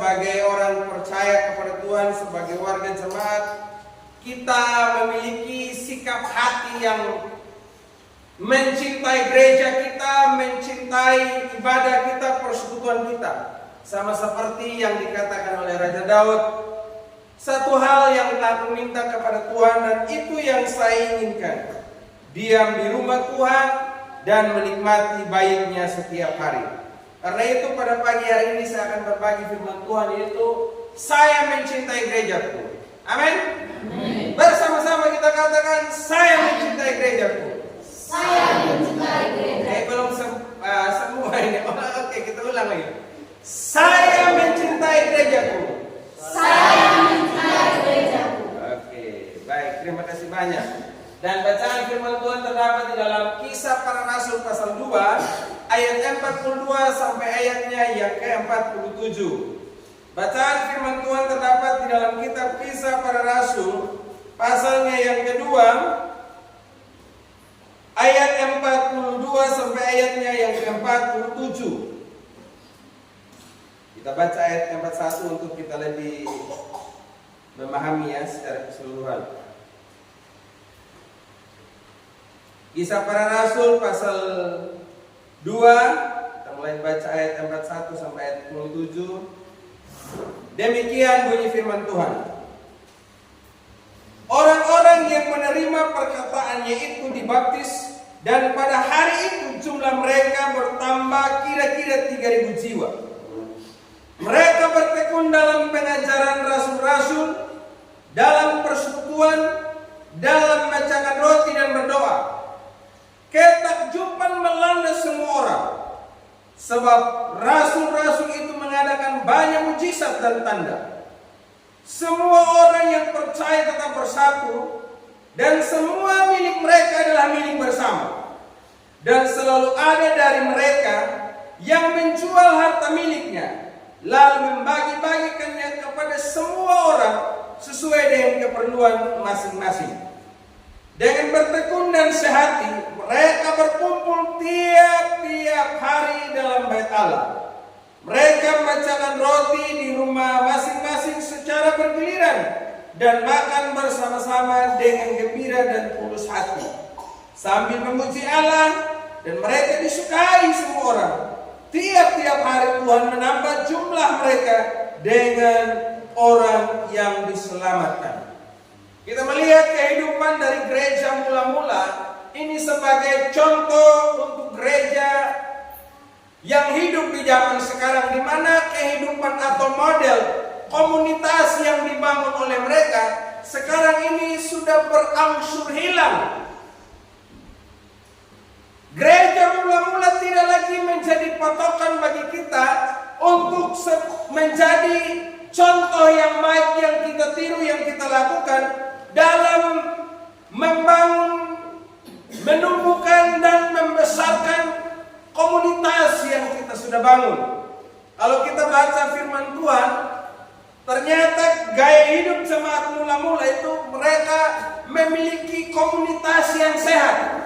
sebagai orang percaya kepada Tuhan, sebagai warga jemaat, kita memiliki sikap hati yang mencintai gereja kita, mencintai ibadah kita, persekutuan kita. Sama seperti yang dikatakan oleh Raja Daud, satu hal yang aku minta kepada Tuhan dan itu yang saya inginkan, diam di rumah Tuhan dan menikmati baiknya setiap hari. Karena itu pada pagi hari ini saya akan berbagi firman Tuhan, yaitu saya mencintai gerejaku. Amin. Bersama-sama kita katakan, saya mencintai gerejaku. Saya mencintai gereja. Belum semua ini. Oke, kita ulang lagi. Saya mencintai gerejaku. Saya mencintai gerejaku. Oke, baik. Terima kasih banyak. Dan bacaan firman Tuhan terdapat di dalam Kisah Para Rasul pasal 2 ayat 42 sampai ayatnya yang ke-47. Bacaan firman Tuhan terdapat di dalam kitab Kisah Para Rasul pasalnya yang kedua ayat 42 sampai ayatnya yang ke-47. Kita baca ayat 41 untuk kita lebih memahami ya secara keseluruhan. Kisah Para Rasul pasal 2, kita mulai baca ayat 41 sampai ayat 47. Demikian bunyi firman Tuhan. Orang-orang yang menerima perkataannya itu dibaptis, dan pada hari itu jumlah mereka bertambah kira-kira 3.000 jiwa. Mereka bertekun dalam pengajaran rasul-rasul, dalam persekutuan, dalam makan roti dan berdoa. Ketakjuban melanda semua orang, sebab rasul-rasul itu mengadakan banyak mujizat dan tanda. Semua orang yang percaya tetap bersatu, dan semua milik mereka adalah milik bersama. Dan selalu ada dari mereka yang menjual harta miliknya, lalu membagi-bagikannya kepada semua orang sesuai dengan keperluan masing-masing. Dengan bertekun dan sehati, mereka berkumpul tiap-tiap hari dalam bait Allah. Mereka membacakan roti di rumah masing-masing secara bergiliran dan makan bersama-sama dengan gembira dan tulus hati, sambil memuji Allah, dan mereka disukai semua orang. Tiap-tiap hari Tuhan menambah jumlah mereka dengan orang yang diselamatkan. Kita melihat kehidupan dari gereja mula-mula ini sebagai contoh untuk gereja yang hidup di zaman sekarang, di mana kehidupan atau model komunitas yang dibangun oleh mereka sekarang ini sudah berangsur hilang. Gereja mula-mula tidak lagi menjadi patokan bagi kita untuk menjadi contoh yang baik yang kita tiru, yang kita lakukan dalam membangun, menumbuhkan dan membesarkan komunitas yang kita sudah bangun. Kalau kita baca firman Tuhan, ternyata gaya hidup jemaat mula-mula itu mereka memiliki komunitas yang sehat.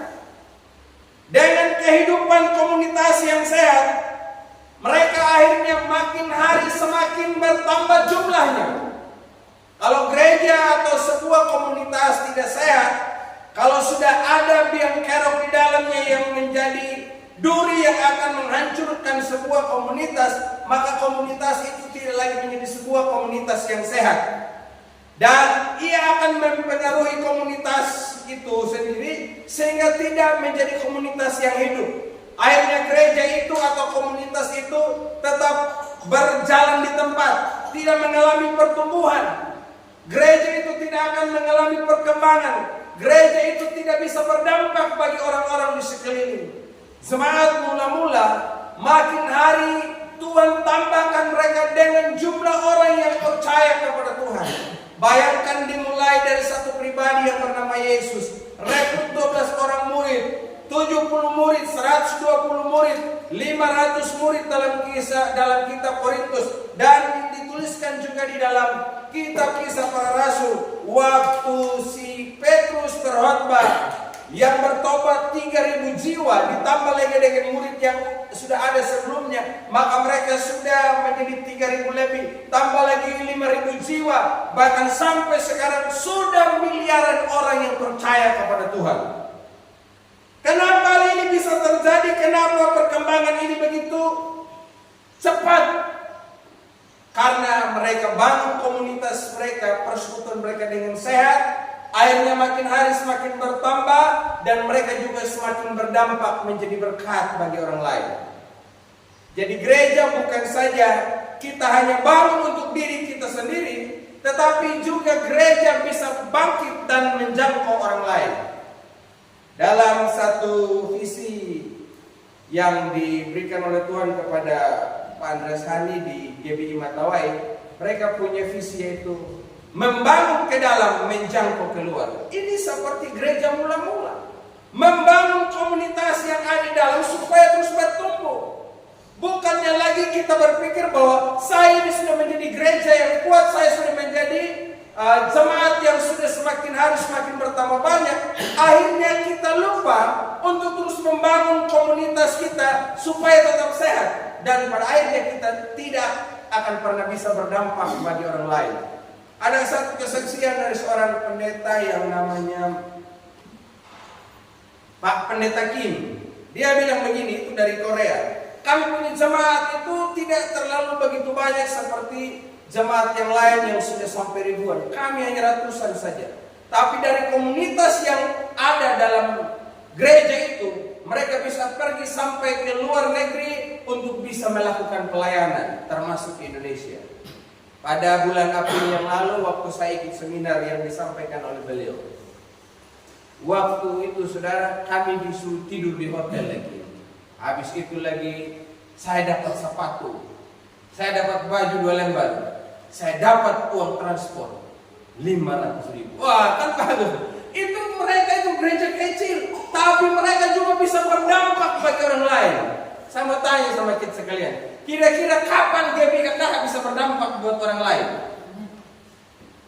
Dengan kehidupan komunitas yang sehat, mereka akhirnya makin hari semakin bertambah jumlahnya. Kalau gereja atau sebuah komunitas tidak sehat, kalau sudah ada biang kerok di dalamnya yang menjadi duri yang akan menghancurkan sebuah komunitas, maka komunitas itu tidak lagi menjadi sebuah komunitas yang sehat. Dan ia akan mempengaruhi komunitas itu sendiri sehingga tidak menjadi komunitas yang hidup. Akhirnya gereja itu atau komunitas itu tetap berjalan di tempat, tidak mengalami pertumbuhan. Gereja itu tidak akan mengalami perkembangan. Gereja itu tidak bisa berdampak bagi orang-orang di sekeliling. Jemaat mula-mula makin hari Tuhan tambahkan mereka dengan jumlah orang yang percaya kepada Tuhan. Bayangkan dimulai dari satu pribadi yang bernama Yesus, rekrut 12 orang murid, 70 murid, 120 murid, 500 murid dalam kitab Korintus, dan dituliskan juga di dalam kitab Kisah Para Rasul. Waktu si Petrus berkhotbah, yang bertobat 3.000 jiwa, ditambah lagi dengan murid yang sudah ada sebelumnya, maka mereka sudah menjadi 3.000 lebih, tambah lagi 5.000 jiwa, bahkan sampai sekarang sudah miliaran orang yang percaya kepada Tuhan. Kenapa hal ini bisa terjadi? Kenapa perkembangan ini begitu cepat? Karena mereka bangun komunitas mereka, persekutuan mereka dengan sehat. Akhirnya makin hari semakin bertambah, dan mereka juga semakin berdampak menjadi berkat bagi orang lain. Jadi gereja bukan saja kita hanya bangun untuk diri kita sendiri, tetapi juga gereja bisa bangkit dan menjangkau orang lain. Dalam satu visi yang diberikan oleh Tuhan kepada Pak Andreas Hani di GBI Matawai, mereka punya visi yaitu membangun ke dalam, menjangkau keluar. Ini seperti gereja mula-mula, membangun komunitas yang ada di dalam supaya terus bertumbuh. Bukannya lagi kita berpikir bahwa saya ini sudah menjadi gereja yang kuat, saya sudah menjadi jemaat yang sudah semakin hari semakin bertambah banyak. Akhirnya kita lupa untuk terus membangun komunitas kita supaya tetap sehat, dan pada akhirnya kita tidak akan pernah bisa berdampak bagi orang lain. Ada satu kesaksian dari seorang pendeta yang namanya Pak Pendeta Kim. Dia bilang begini, itu dari Korea. Kami punya jemaat itu tidak terlalu begitu banyak seperti jemaat yang lain yang sudah sampai ribuan. Kami hanya ratusan saja. Tapi dari komunitas yang ada dalam gereja itu, mereka bisa pergi sampai ke luar negeri untuk bisa melakukan pelayanan, termasuk di Indonesia. Pada bulan April yang lalu, waktu saya ikut seminar yang disampaikan oleh beliau, waktu itu saudara, kami disuruh tidur di hotel lagi. Habis itu lagi saya dapat sepatu, saya dapat baju 2 lembar, saya dapat uang transport 500.000. Wah, kan bagus. Itu mereka itu gereja kecil, tapi mereka juga bisa berdampak bagi orang lain. Saya mau tanya sama kita sekalian, kira-kira kapan GBI bisa berdampak buat orang lain?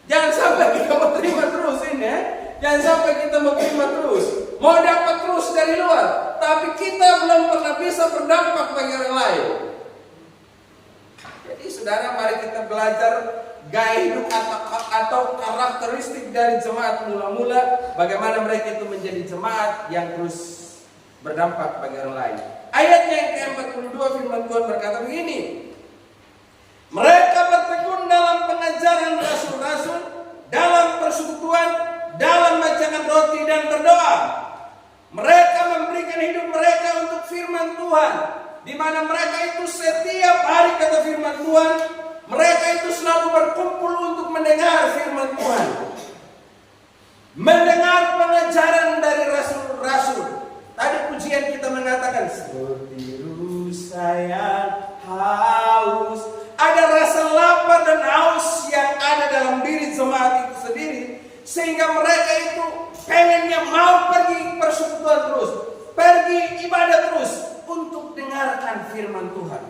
Jangan sampai kita mau terima terus ini ya. Jangan sampai kita mau terima terus, mau dapat terus dari luar, tapi kita belum pernah bisa berdampak bagi orang lain. Jadi saudara, mari kita belajar gaya hidup atau karakteristik dari jemaat mula-mula, bagaimana mereka itu menjadi jemaat yang terus berdampak bagi orang lain. Ayatnya yang ke-42 firman Tuhan berkata begini, mereka bertekun dalam pengajaran rasul-rasul, dalam persekutuan, dalam makan roti dan berdoa. Mereka memberikan hidup mereka untuk firman Tuhan, di mana mereka itu setiap hari, kata firman Tuhan, mereka itu selalu berkumpul untuk mendengar firman Tuhan, mendengar pengajaran dari rasul-rasul. Tadi pujian kita mengatakan, setiru saya haus. Ada rasa lapar dan haus yang ada dalam diri jemaat itu sendiri, sehingga mereka itu pengennya mau pergi persekutuan terus, pergi ibadah terus untuk dengarkan firman Tuhan.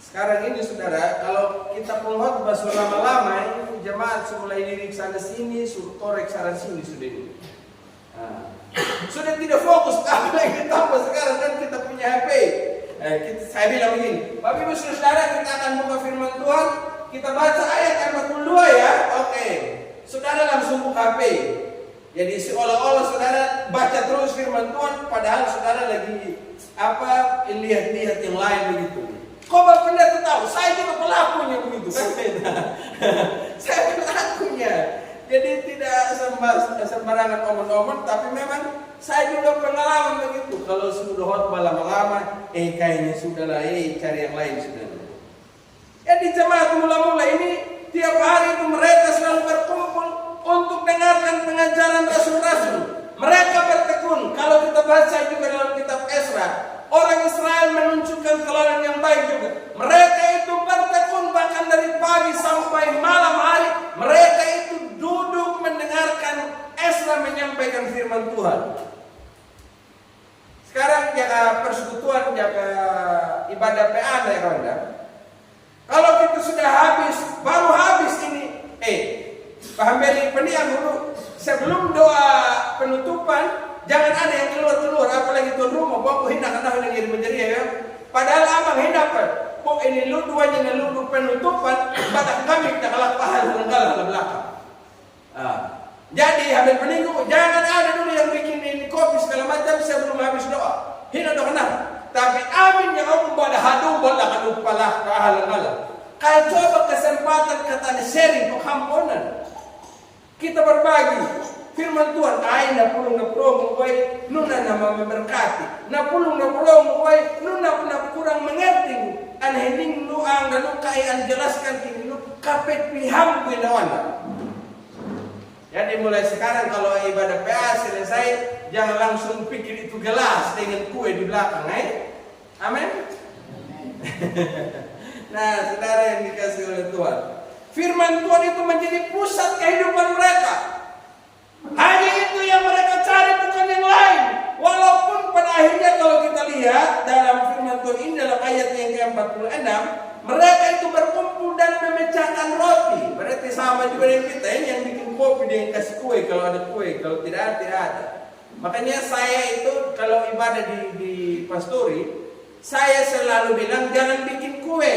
Sekarang ini saudara, kalau kita pengkhotbah lama-lama, ini jemaat mulai diri sana sini, suruh korek sana sini sudah ini. Sudah tidak fokus, apalagi ditambah sekarang kan kita punya HP. Saya bilang begini, Bapak Ibu Saudara, kita akan buka firman Tuhan, kita baca ayat 42 ya. Oke, saudara langsung buka HP. Jadi seolah-olah saudara baca terus firman Tuhan, padahal saudara lagi lihat-lihat yang lain begitu. Kok Bapak Pendeta tahu? Saya juga pelakunya begitu kan? Saya pelakunya. Jadi tidak sembarangan omong-omong, tapi memang saya juga pengalaman begitu. Kalau sudah khotbah lama-lama, kayaknya sudahlah, cari yang lain sudah. Jadi jemaat mula-mula ini tiap hari itu mereka selalu berkumpul untuk dengarkan pengajaran rasul-rasul. Mereka bertekun. Kalau kita baca juga dalam kitab Esra, orang Israel menunjukkan teladan yang baik juga. Mereka itu bertekun bahkan dari pagi sampai malam hari. Mereka itu duduk mendengarkan Esra menyampaikan firman Tuhan. Sekarang jaga persekutuan, jaga ibadah PA ya kawan. Kalau kita sudah habis, baru habis ini, Paham beli penian dulu. Sebelum doa penutupan, jangan ada yang keluar-keluar, apalagi tuan rumah, bawa hendak anak yang menjadi ya. Padahal abang hendak kok ini lu duanya ngeludu penutupan, batak kami tak kalah pahala ke belakang. Jadi habis peninggu, jangan ada dulu yang bikin ini kopi segala macam sebelum habis doa. Hina doa kenal. Tapi amin yang aku pada hadu bola kadu palah kahalang-halang. Kaya coba kesempatan kata sharing penghampunan. Kita berbagi firman Tuhan. Ay na pulong na promo way nuna nama memberkati. Na pulong na promo way nuna na kurang mengerti. An hening nu ang nu kay an jelaskan kini nu kapet piham gunawan. Jadi mulai sekarang kalau ibadah PA selesai, jangan langsung pikir itu gelas dengan kue di belakang, amin. Nah, saudara yang dikasih oleh Tuhan, firman Tuhan itu menjadi pusat kehidupan mereka. Hanya itu yang mereka cari, bukan yang lain. Walaupun pada akhirnya kalau kita lihat dalam firman Tuhan ini dalam ayat yang ke-46, mereka itu berkumpul dan memecahkan roti. Berarti sama juga dengan kita ini yang bikin kopi dengan kasih kue kalau ada kue, kalau tidak ada. Makanya saya itu kalau ibadah di pastori, saya selalu bilang jangan bikin kue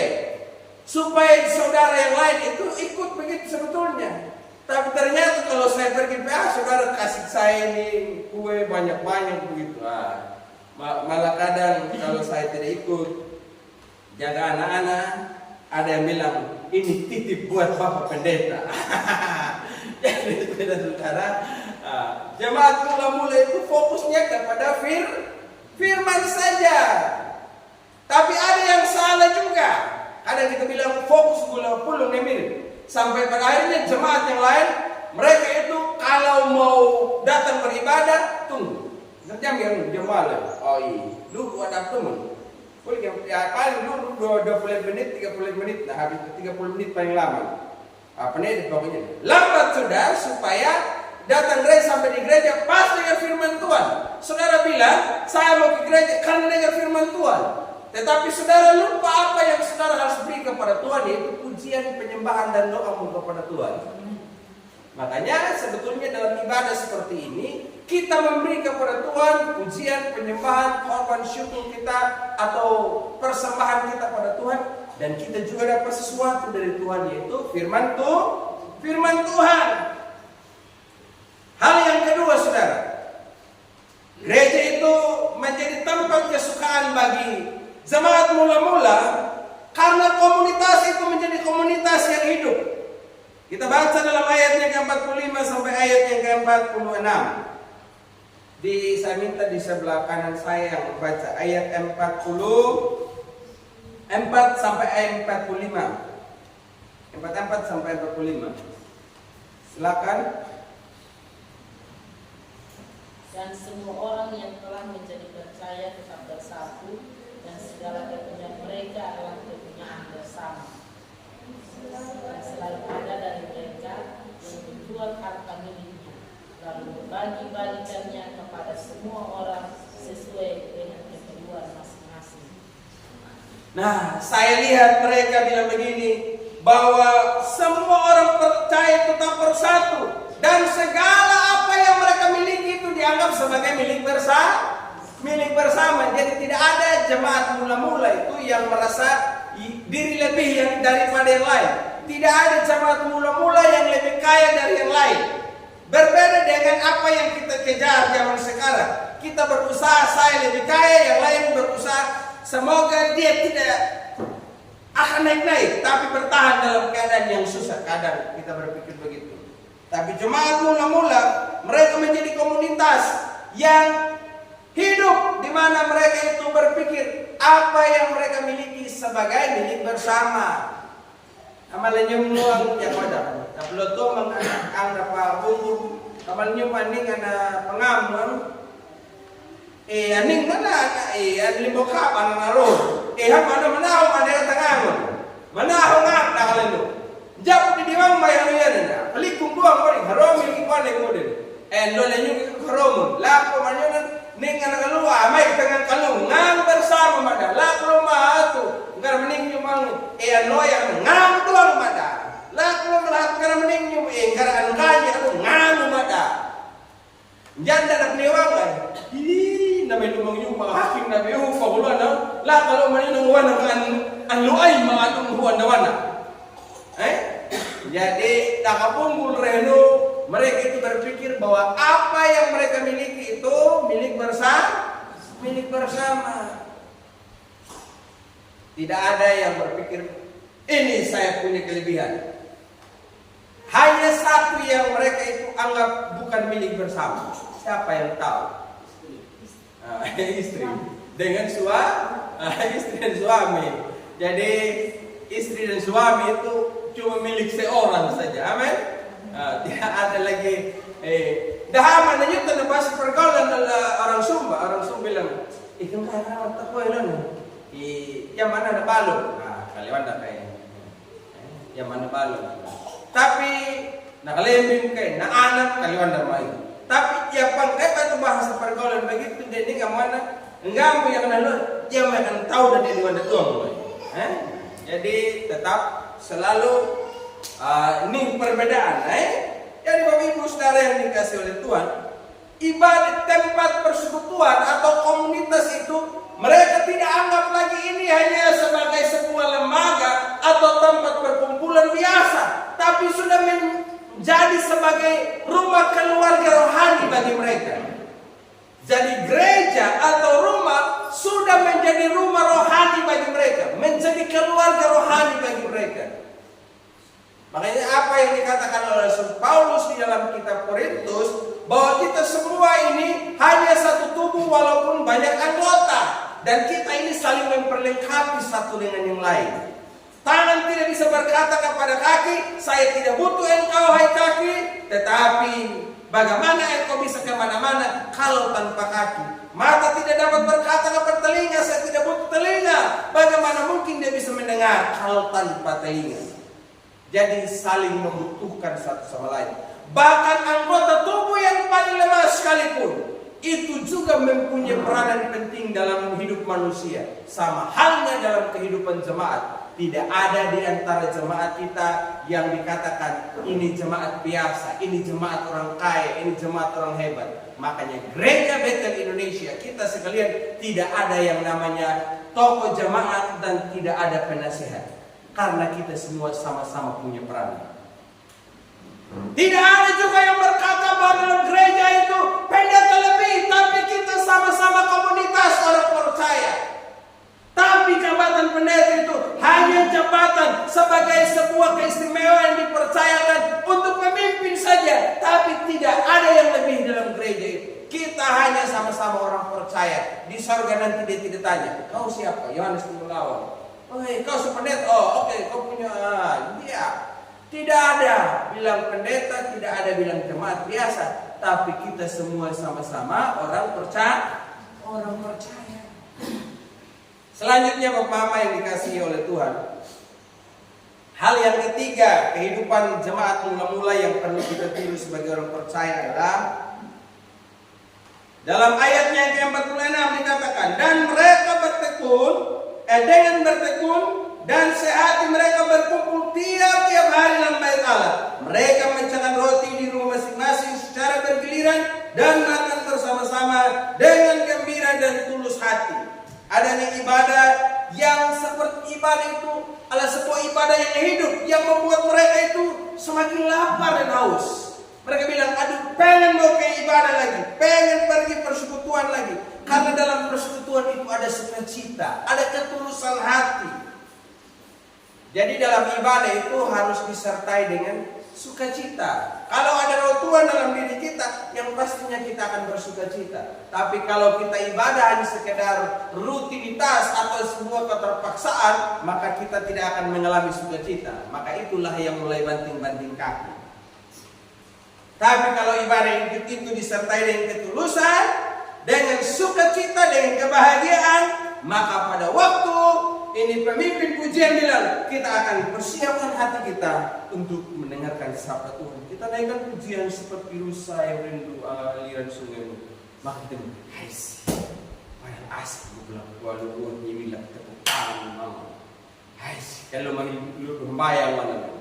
supaya saudara yang lain itu ikut begitu sebetulnya. Tapi ternyata kalau saya pergi PA, saudara kasih saya ini kue banyak-banyak begitu. Malah kadang kalau saya tidak ikut jaga anak-anak, ada yang bilang ini titip buat Bapak Pendeta. Jadi saudara, jemaat mula-mula itu fokusnya kepada firman saja. Tapi ada yang salah juga. Ada kita bilang fokus gula pulung mirip. Sampai pada akhirnya jemaat yang lain, mereka itu kalau mau datang beribadah, tunggu. Sejam yang jemaat. Oh iya, lu ada teman. Ya paling dulu 20 menit, 30 menit, nah habis itu 30 menit paling lama. Apa nih pokoknya lambat sudah supaya datang gereja sampai di gereja pas dengan firman Tuhan. Saudara bilang saya mau ke gereja karena dengar firman Tuhan. Tetapi saudara lupa apa yang saudara harus beri kepada Tuhan, yaitu pujian, penyembahan dan doamu kepada Tuhan. Makanya sebetulnya dalam ibadah seperti ini kita memberi kepada Tuhan pujian, penyembahan, korban syukur kita atau persembahan kita pada Tuhan, dan kita juga dapat sesuatu dari Tuhan, yaitu firman Tuhan. Hal yang kedua saudara, gereja itu menjadi tempat kesukaan bagi jemaat mula-mula karena komunitas itu menjadi komunitas yang hidup. Kita baca dalam ayat yang ke-45 sampai ayat yang ke-46. Saya minta di sebelah kanan saya yang membaca ayat 44 sampai ayat 45. 44 sampai 45. Silakan. Dan semua orang yang telah menjadi percaya tetap bersatu, dan segala kepunyaan mereka adalah kepunyaan bersama. Dan selalu ada dari mereka yang menjual harta miliknya, lalu berbagi-bagikannya kepada semua orang sesuai dengan keperluan masing-masing. Nah, saya lihat mereka bilang begini, bahwa semua orang percaya tetap bersatu, dan segala apa yang mereka miliki itu dianggap sebagai milik bersama. Jadi tidak ada jemaat mula-mula itu yang merasa diri lebih daripada yang lain. Tidak ada jemaat mula-mula yang lebih kaya dari yang lain. Berbeda dengan apa yang kita kejar zaman sekarang. Kita berusaha saya lebih kaya, yang lain berusaha semoga dia tidak akan naik-naik, tapi bertahan dalam keadaan yang susah. Kadang kita berpikir begitu. Tapi jemaat mula-mula mereka menjadi komunitas yang hidup, di mana mereka itu berpikir apa yang mereka miliki sebagai milik bersama. Amalnya muang yang ada. Tapi lo tuh mengang dapat bumbu. Amalnya maning ada pengamun. Aning mana? Limbo kapan naruh? Mana menahu ada tanganmu. Menahu ngap dah kalau jap di diwang bayar ya. Pelikung buang kau harom yang ikut yang model. Lo lenyu harom. Laku mana ning anak lu amai tangan kalu ngang bersama mada. Laku rumah tu. Ngar mening nyumang lo yang ngang tuang mada. Laku melakukan mening nyum ngar anu Janda nak niwangan. Ih, namay lumang yung mga haking na biyo paguluan na. La kalau maninong wana ang luay mga tunghuan na wana. Jadi nakapunggul reno, mereka itu berpikir bahwa apa yang mereka miliki itu milik bersama. Tidak ada yang berpikir ini saya punya kelebihan. Hanya satu yang mereka itu anggap bukan milik bersama. Siapa yang tahu? Istri dengan istri dan suami. Jadi istri dan suami itu cuma milik seorang saja. Amin. Tidak ada lagi. Dah mana itu lepas pergaulan orang Sumba. Orang Sumba bilang, ikan kaya tak kau ilan. Yang mana ada balon? Kalian dah kayak. Yang mana balon? Tapi nakalembing kayak, na anak kalian dah main. Tapi ya pangkat itu bahasa pergaulan begitu. Jadi kemana? Enggak mau yang lalu. Dia akan tahu dan dia mana tuang. Jadi tetap selalu ini perbedaan. Jadi Bapak Ibu Saudara yang dikasih oleh Tuhan, ibadat tempat persekutuan atau komunitas itu mereka tidak anggap lagi ini hanya sebagai sebuah lembaga atau tempat perkumpulan biasa, tapi sudah menjadi sebagai rumah keluarga rohani bagi mereka. Jadi gereja atau rumah sudah menjadi rumah rohani bagi mereka, menjadi keluarga rohani bagi mereka. Makanya apa yang dikatakan oleh Rasul Paulus di dalam kitab Korintus, bahwa kita semua ini hanya satu tubuh walaupun banyak anggota, dan kita ini saling memperlengkapi satu dengan yang lain. Tangan tidak bisa berkata kepada kaki, saya tidak butuh engkau hai kaki, tetapi bagaimana engkau bisa kemana-mana kalau tanpa kaki? Mata tidak dapat berkata kepada telinga, saya tidak butuh telinga, bagaimana mungkin dia bisa mendengar kalau tanpa telinga? Jadi saling membutuhkan satu sama lain. Bahkan anggota tubuh yang paling lemah sekalipun itu juga mempunyai peranan penting dalam hidup manusia. Sama halnya dalam kehidupan jemaat. Tidak ada di antara jemaat kita yang dikatakan ini jemaat biasa, ini jemaat orang kaya, ini jemaat orang hebat. Makanya Gereja Betel Indonesia, kita sekalian tidak ada yang namanya tokoh jemaat dan tidak ada penasehat. Karena kita semua sama-sama punya peran. Tidak ada juga yang berkata bahwa dalam gereja itu pendeta lebih, tapi kita sama-sama komunitas orang percaya. Tapi jabatan pendeta itu hanya jabatan sebagai sebuah keistimewaan yang dipercayakan untuk memimpin saja, tapi tidak ada yang lebih dalam gereja itu. Kita hanya sama-sama orang percaya. Di surga nanti dia tidak tanya, kau siapa? Yohanes Tumulawan. Oh, kau sependeta? Oh, oke, kau punya dia. Tidak ada bilang pendeta, tidak ada bilang jemaat biasa, tapi kita semua sama-sama orang percaya. Selanjutnya Bapak Mama yang dikasihi oleh Tuhan, hal yang ketiga, kehidupan jemaat mula-mula yang perlu kita tiru sebagai orang percaya adalah dalam ayatnya yang ke-46 dikatakan, dan mereka dengan bertekun dan sehati mereka berkumpul tiap-tiap hari dalam bait Allah. Mereka mencetak roti di rumah masing-masing secara bergiliran dan makan bersama-sama dengan gembira dan tulus hati. Adanya ibadah yang seperti ibadah itu adalah sebuah ibadah yang hidup, yang membuat mereka itu semakin lapar dan haus. Mereka bilang, aduh pengen mau ke ibadah lagi, pengen pergi persekutuan lagi. Karena dalam persekutuan itu ada sukacita, ada ketulusan hati. Jadi dalam ibadah itu harus disertai dengan sukacita. Kalau ada roh Tuhan dalam diri kita, yang pastinya kita akan bersukacita. Tapi kalau kita ibadah hanya sekedar rutinitas atau sebuah keterpaksaan, maka kita tidak akan mengalami sukacita. Maka itulah yang mulai banting-banting kaki. Tapi kalau ibadah itu disertai dengan ketulusan, dengan sukacita, dengan kebahagiaan, maka pada waktu ini pemimpin pujian bilang, kita akan persiapkan hati kita untuk mendengarkan sabda Tuhan. Kita naikkan pujian seperti rusa yang rindu aliran sungai. Maka kita bilang, hai sih, banyak asik bilang, walau nyiwilah tepuk tangan mama. Hai sih, kalau mahilu membayang mana.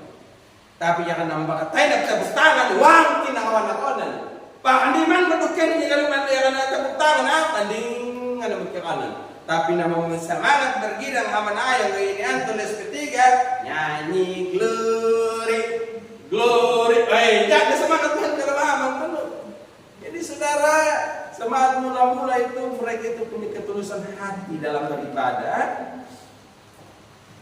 Tapi jangan nambah, tidak tepuk tangan, wang tinakawan-akawan. Pak Andiman bedukan di kalimat yang ada tepuk tangan, tanding ada berkir kanan. Tapi nama semangat bergirang aman ayam ini tulis ketiga nyanyi glory, glory. Jangan semangat Tuhan kalau aman penuh. Jadi saudara, semangat mula-mula itu mereka itu punya ketulusan hati dalam beribadah.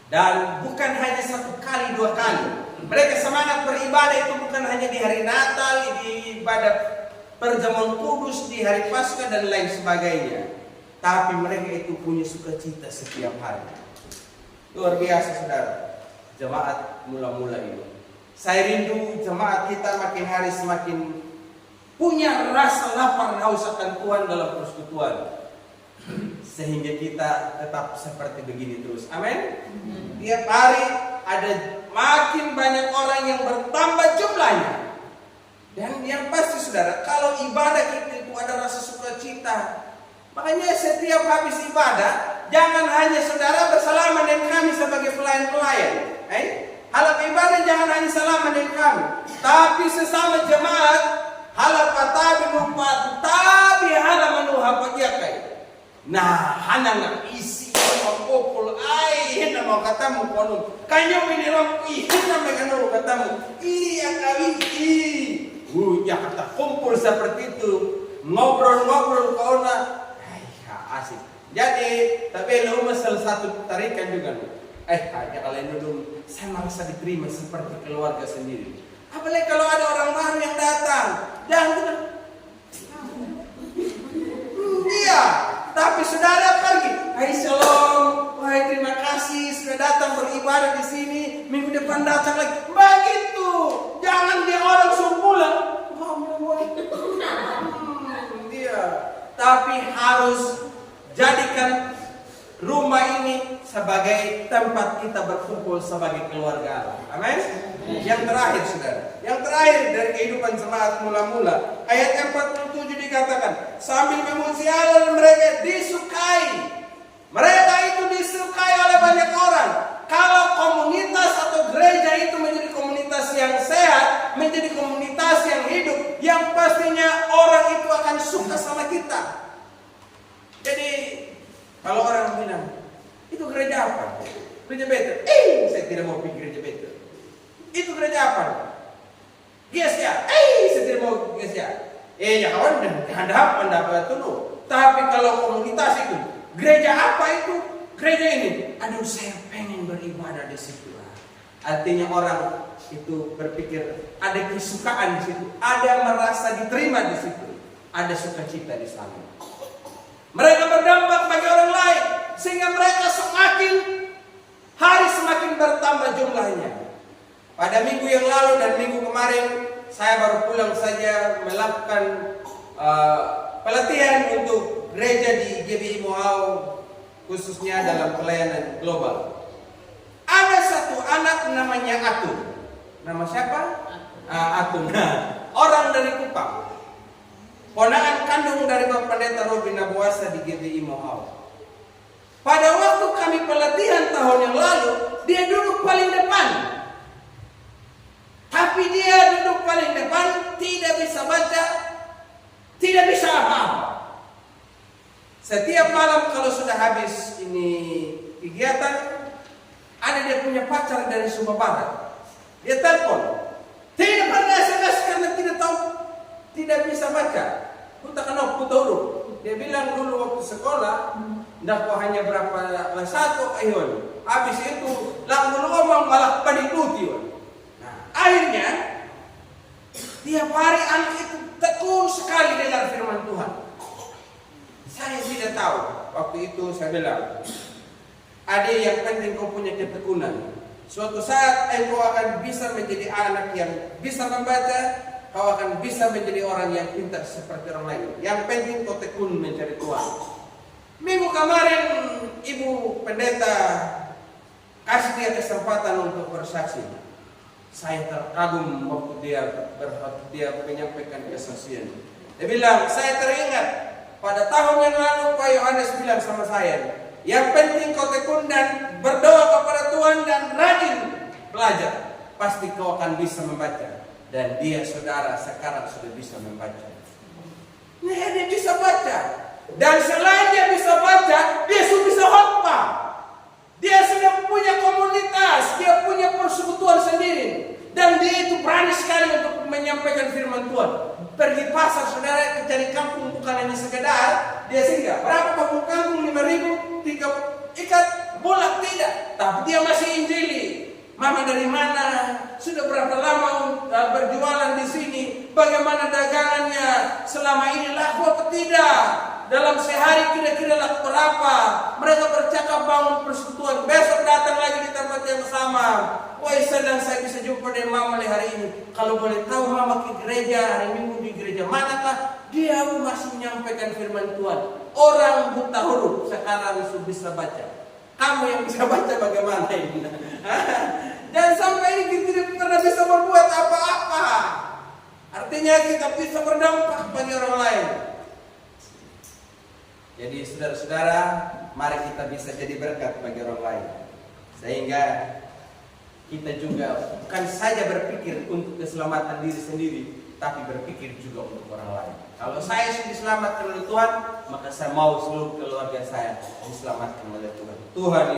Dan bukan hanya satu kali, dua kali. Mereka semangat beribadah itu bukan hanya di hari Natal, di ibadah perjamuan kudus, di hari Paskah dan lain sebagainya. Tapi mereka itu punya sukacita setiap hari. Luar biasa saudara, jemaat mula-mula ini. Saya rindu jemaat kita makin hari semakin punya rasa lapar haus akan Tuhan dalam persekutuan. Sehingga kita tetap seperti begini terus. Amin. Tiap hari ada makin banyak orang yang bertambah jumlahnya. Dan yang pasti saudara, kalau ibadah kita itu ada rasa sukacita. Makanya setiap habis ibadah, jangan hanya saudara bersalaman dengan kami sebagai pelayan-pelayan. Halap ibadah jangan hanya salaman dengan kami, tapi sesama jemaat halap patabi nupat tabi halap manuha pagiakai. Nah, hanang isi mengkopul ai mau katamu konon. Kanyo miniram hina megano katamu. Iya kami ya kata kumpul seperti itu, ngobrol-ngobrol kauna. Asik. Jadi, tapi lu salah satu tarikan juga. Hanya kalian dulu, saya merasa diterima seperti keluarga sendiri. Apalagi kalau ada orang baru yang datang, jangan kita. Iya, tapi saudara pergi. Hai shalom, wahai terima kasih sudah datang beribadah di sini. Minggu depan datang lagi. Begitu, jangan dia orang suruh pulang. Iya, tapi harus jadikan rumah ini sebagai tempat kita berkumpul sebagai keluarga Allah. Amin. Yang terakhir saudara, yang terakhir dari kehidupan jemaat mula-mula, ayat 47 dikatakan, sambil memuji Allah mereka disukai. Mereka itu disukai oleh banyak orang. Kalau komunitas atau gereja itu menjadi komunitas yang sehat, menjadi komunitas yang hidup, yang pastinya orang itu akan suka sama kita. Jadi kalau orang bilang itu gereja apa? Gereja Betel. Saya tidak mau pergi gereja Betel. Itu gereja apa? GSA. Saya tidak mau GSA. Ya kawan, hadap pendapat dulu. Tapi kalau komunitas itu, gereja apa itu? Gereja ini. Aduh, saya pengen beribadah di situ. Artinya orang itu berpikir ada kesukaan di situ, ada merasa diterima di situ, ada sukacita di sana. Mereka berdampak bagi orang lain sehingga mereka semakin hari semakin bertambah jumlahnya. Pada minggu yang lalu dan minggu kemarin saya baru pulang saja melakukan pelatihan untuk gereja di GBI Mohau, khususnya dalam pelayanan global. Ada satu anak namanya Atun. Nama siapa? Atun. Orang dari Kupang. Ponakan kandung dari Bapak Pendeta Robin Nabuasa di GBI Mohau. Pada waktu kami pelatihan tahun yang lalu, dia duduk paling depan. Tapi dia duduk paling depan, tidak bisa baca, tidak bisa apa-apa. Setiap malam kalau sudah habis ini kegiatan, ada dia punya pacar dari Sumba Barat. Dia telepon. Tidak pernah SMS karena tidak tahu, tidak bisa baca. Kutakan dulu. Dia bilang dulu waktu sekolah, dakwah hanya berapa satu ayon. Habis itu langsung ngomong malah panikuti. Nah, akhirnya tiap hari anak itu tekun sekali dengar firman Tuhan. Saya tidak tahu. Waktu itu saya bilang, adik yang penting kau punya ketekunan. Suatu saat engkau akan bisa menjadi anak yang bisa membaca, kau akan bisa menjadi orang yang pintar seperti orang lain. Yang penting kau tekun mencari Tuhan. Minggu kemarin Ibu Pendeta kasih dia kesempatan untuk bersaksi. Saya terkagum waktu dia menyampaikan kesaksian. Dia bilang, saya teringat pada tahun yang lalu Pak Yohanes bilang sama saya, yang penting kau tekun dan berdoa kepada Tuhan dan rajin belajar, pasti kau akan bisa membaca. Dan dia saudara sekarang sudah bisa membaca. Nah, dia bisa baca. Dan selain dia bisa baca, dia sudah bisa khotbah. Dia sudah punya komunitas, dia punya persekutuan sendiri. Dan dia itu berani sekali untuk menyampaikan firman Tuhan. Pergi pasar, saudara, cari kampung bukan hanya sekedar dia singgah. Berapa kampung kampung? 5.000, 3 ikat bolak tidak. Tapi dia masih injili. Mama dari mana? Sudah berapa lama berjualan di sini? Bagaimana dagangannya? Selama ini laku apa tidak? Dalam sehari kira-kira laku berapa? Mereka bercakap bangun persekutuan. Besok datang lagi di tempat yang sama. Wah, sedang saya bisa jumpa dengan mama hari ini. Kalau boleh tahu mama ke gereja hari Minggu di gereja manakah? Dia masih menyampaikan firman Tuhan. Orang buta huruf sekarang sudah bisa baca. Kamu yang bisa baca bagaimana ini? Dan sampai ini kita tidak pernah bisa berbuat apa-apa. Artinya kita bisa berdampak bagi orang lain. Jadi saudara-saudara, mari kita bisa jadi berkat bagi orang lain. Sehingga kita juga bukan saja berpikir untuk keselamatan diri sendiri, tapi berpikir juga untuk orang lain. Kalau saya sudah diselamatkan oleh Tuhan, maka saya mau seluruh keluarga saya diselamatkan oleh Tuhan. Tuhan